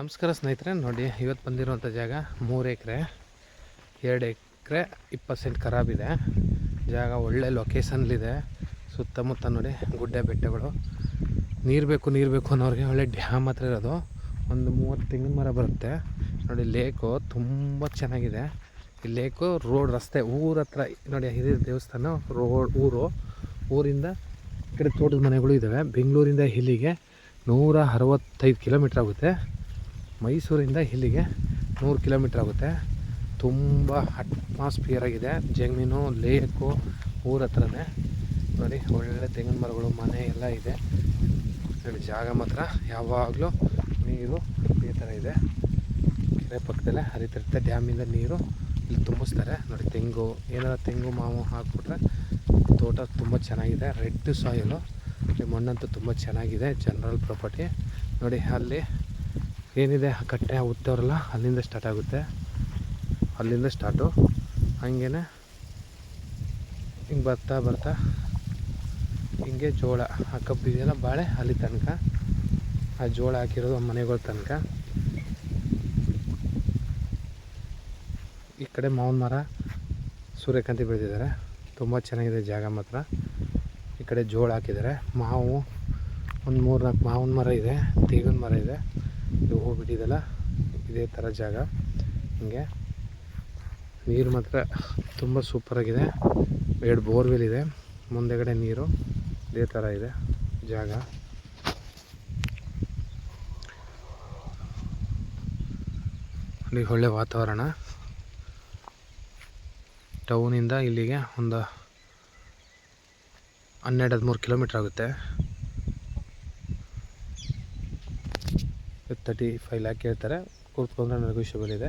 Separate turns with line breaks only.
ನಮಸ್ಕಾರ ಸ್ನೇಹಿತರೆ, ನೋಡಿ ಇವತ್ತು ಬಂದಿರುವಂಥ ಜಾಗ 3 ಎಕರೆ 2 ಎಕರೆ 20 ಸೆಂಟ್ ಖರಾಬಿದೆ. ಜಾಗ ಒಳ್ಳೆ ಲೊಕೇಶನ್ಲಿದೆ. ಸುತ್ತಮುತ್ತ ನೋಡಿ ಗುಡ್ಡ ಬೆಟ್ಟಗಳು, ನೀರು ಬೇಕು ಅನ್ನೋರಿಗೆ ಒಳ್ಳೆ ಡ್ಯಾಮ್ ಹತ್ರ ಇರೋದು. ಒಂದು 30 ತೆಂಗಿನ ಮರ ಬರುತ್ತೆ ನೋಡಿ. ಲೇಕು ತುಂಬ ಚೆನ್ನಾಗಿದೆ. ಈ ಲೇಕು ರೋಡ್ ರಸ್ತೆ ಊರ ಹತ್ರ ನೋಡಿ. ಹಿರಿಯ ದೇವಸ್ಥಾನ ಊರಿಂದ ಈ ಕಡೆ ತೋಟದ ಮನೆಗಳು ಇದ್ದಾವೆ. ಬೆಂಗಳೂರಿಂದ ಇಲ್ಲಿಗೆ 165 ಕಿಲೋಮೀಟ್ರ್ ಆಗುತ್ತೆ. ಮೈಸೂರಿಂದ ಇಲ್ಲಿಗೆ 100 ಕಿಲೋಮೀಟ್ರ್ ಆಗುತ್ತೆ. ತುಂಬ ಅಟ್ಮಾಸ್ಫಿಯರ್ ಆಗಿದೆ. ಜಮೀನು ಲೇಕು ಊರ ಹತ್ರನೇ ನೋಡಿ. ಒಳ್ಳೆ ತೆಂಗಿನ ಮರಗಳು, ಮನೆ ಎಲ್ಲ ಇದೆ ನೋಡಿ. ಜಾಗ ಮಾತ್ರ ಯಾವಾಗಲೂ ನೀರು ಈ ಥರ ಇದೆ. ಕೆರೆ ಪಕ್ಕದಲ್ಲೇ ಹರಿತಿರುತ್ತೆ. ಡ್ಯಾಮಿಂದ ನೀರು ಇಲ್ಲಿ ತುಂಬಿಸ್ತಾರೆ ನೋಡಿ. ತೆಂಗು ಮಾವು ಹಾಕ್ಬಿಟ್ರೆ ತೋಟ ತುಂಬ ಚೆನ್ನಾಗಿದೆ. ರೆಡ್ ಸಾಯಿಲು, ಮಣ್ಣಂತೂ ತುಂಬ ಚೆನ್ನಾಗಿದೆ. ಜನರಲ್ ಪ್ರಾಪರ್ಟಿ ನೋಡಿ. ಅಲ್ಲಿ ಏನಿದೆ ಕಟ್ಟೆ ಉತ್ತವರಲ್ಲ, ಅಲ್ಲಿಂದ ಸ್ಟಾರ್ಟ್ ಆಗುತ್ತೆ. ಅಲ್ಲಿಂದ ಸ್ಟಾರ್ಟು ಹಂಗೇ ಹಿಂಗೆ ಬರ್ತಾ ಹಿಂಗೆ ಜೋಳ ಆ ಕಬ್ಬಿದೆಯಲ್ಲ ಬಾಳೆ, ಅಲ್ಲಿ ತನಕ ಆ ಜೋಳ ಹಾಕಿರೋದು ಮನೆಗಳ ತನಕ. ಈ ಕಡೆ ಮಾವಿನ ಮರ, ಸೂರ್ಯಕಾಂತಿ ಬೆಳೆದಿದ್ದಾರೆ. ತುಂಬ ಚೆನ್ನಾಗಿದೆ ಜಾಗ ಮಾತ್ರ. ಈ ಕಡೆ ಜೋಳ ಹಾಕಿದ್ದಾರೆ. ಮಾವು ಒಂದು 3-4 ಮಾವಿನ ಮರ ಇದೆ, ತೆಂಗಿನ ಮರ ಇದೆ. ಇದು ಹೂ ಬಿಟ್ಟಿದೆಲ್ಲ, ಇದೇ ಥರ ಜಾಗ. ಹಿಂಗೆ ನೀರು ಮಾತ್ರ ತುಂಬ ಸೂಪರಾಗಿದೆ. 2 ಬೋರ್ವೆಲ್ ಇದೆ ಮುಂದೆಗಡೆ. ನೀರು ಇದೇ ಥರ ಇದೆ ಜಾಗ. ಇಲ್ಲಿ ಒಳ್ಳೆ ವಾತಾವರಣ. ಟೌನಿಂದ ಇಲ್ಲಿಗೆ ಒಂದು 12-13 ಕಿಲೋಮೀಟ್ರ್ ಆಗುತ್ತೆ. 35 ಲ್ಯಾಕ್ ಹೇಳ್ತಾರೆ. ಕೂತ್ಕೊಂಡ್ರೆ ನೆಗೋಷಿಯಬಲ್ ಇದೆ.